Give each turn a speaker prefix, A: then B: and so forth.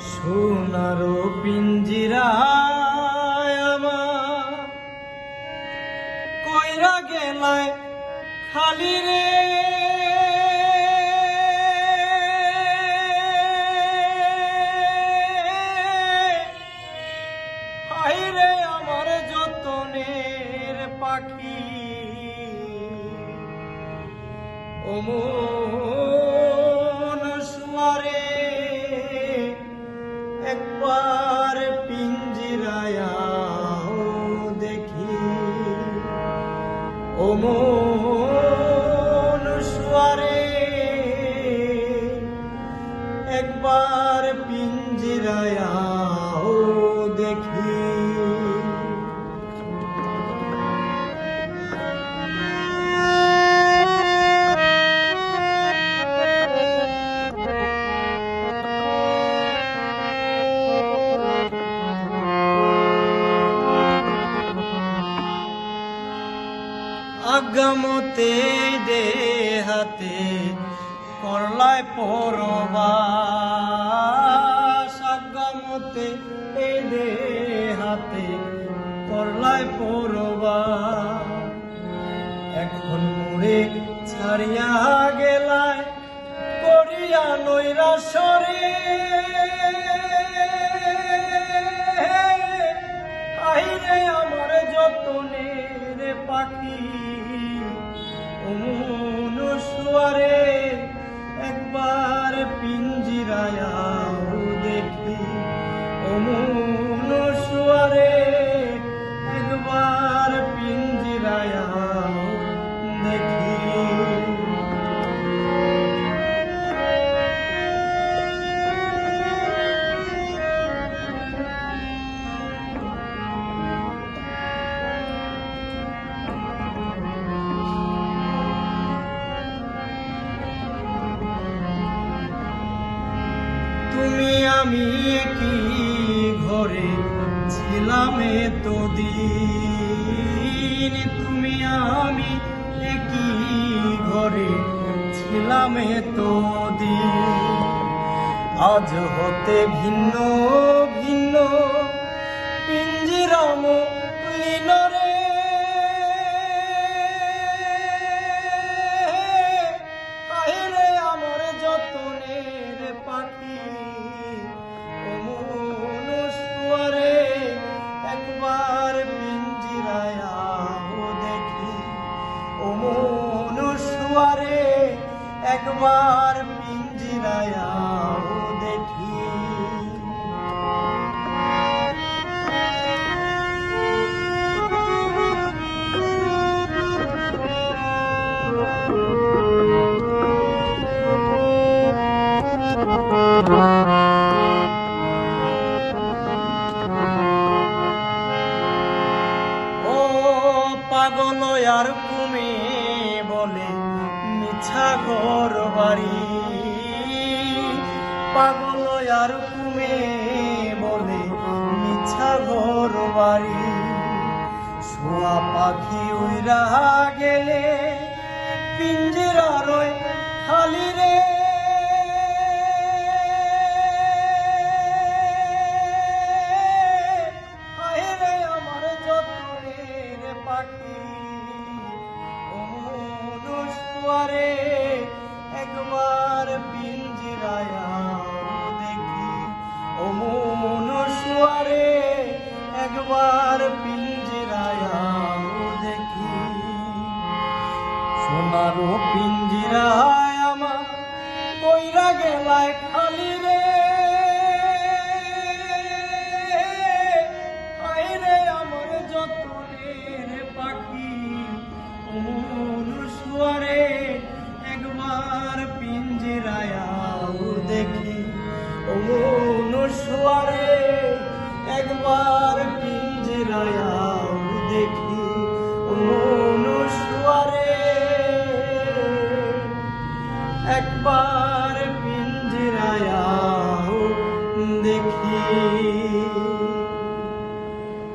A: সোনার পিঞ্জিরায় আমার কইরা গেলায় খালি রে, হায়রে আমার যতনের পাখি ও মন সুয়ারে একবার পিঞ্জিরায় দেখি ও মন সুয়ারে একবার পিঞ্জিরায় দেখি। আগামতে দেহাতে করলায় পরবাস, আগামতে দেহাতে করলায় পরবাস, এখন মুড়ে ছাড়িয়া গেলায় করিয়া নৈরাশরে, আইরে আমার যতনের পাখি ও মন সুয়ারে একবার পিঞ্জিরায় দেখি ও মন সুয়ারে একবার পিঞ্জিরায় দেখি। তুমি আমি একই ঘরে ছিলাম এতদিন, তুমি আমি একই ঘরে ছিলাম এতদিন, আজ হতে ভিন্ন ভিন্ন পিঞ্জিরাম লীনরে, আইরে আমার যতনের পাখি ও মন সুয়ারে একবার পিঞ্জিরায় দেখি ও মন সুয়ারে একবার পিঞ্জিরায় দেখি। ও পাগল আর কুমে বলে মিছা ঘর বাড়ি, পাগল আর কুমে বলে মিছা ঘর বাড়ি, শোয়া পাখি উইরা গেলে পিঞ্জিরা রয় খালি রে, আইরে আমার যতনের পাখি ও মন সুয়ারে একবার পিঞ্জিরায় দেখি ও মন সুয়ারে একবার পিঞ্জিরায় দেখি। সোনার পিঞ্জিরায় আমার কইরা গেলায় খালি রে, আইরে আমার যতনের পাখি ও মন সুয়ারে একবার পিঞ্জিরায় দেখি ও মন সুয়ারে একবার পিঞ্জিরায়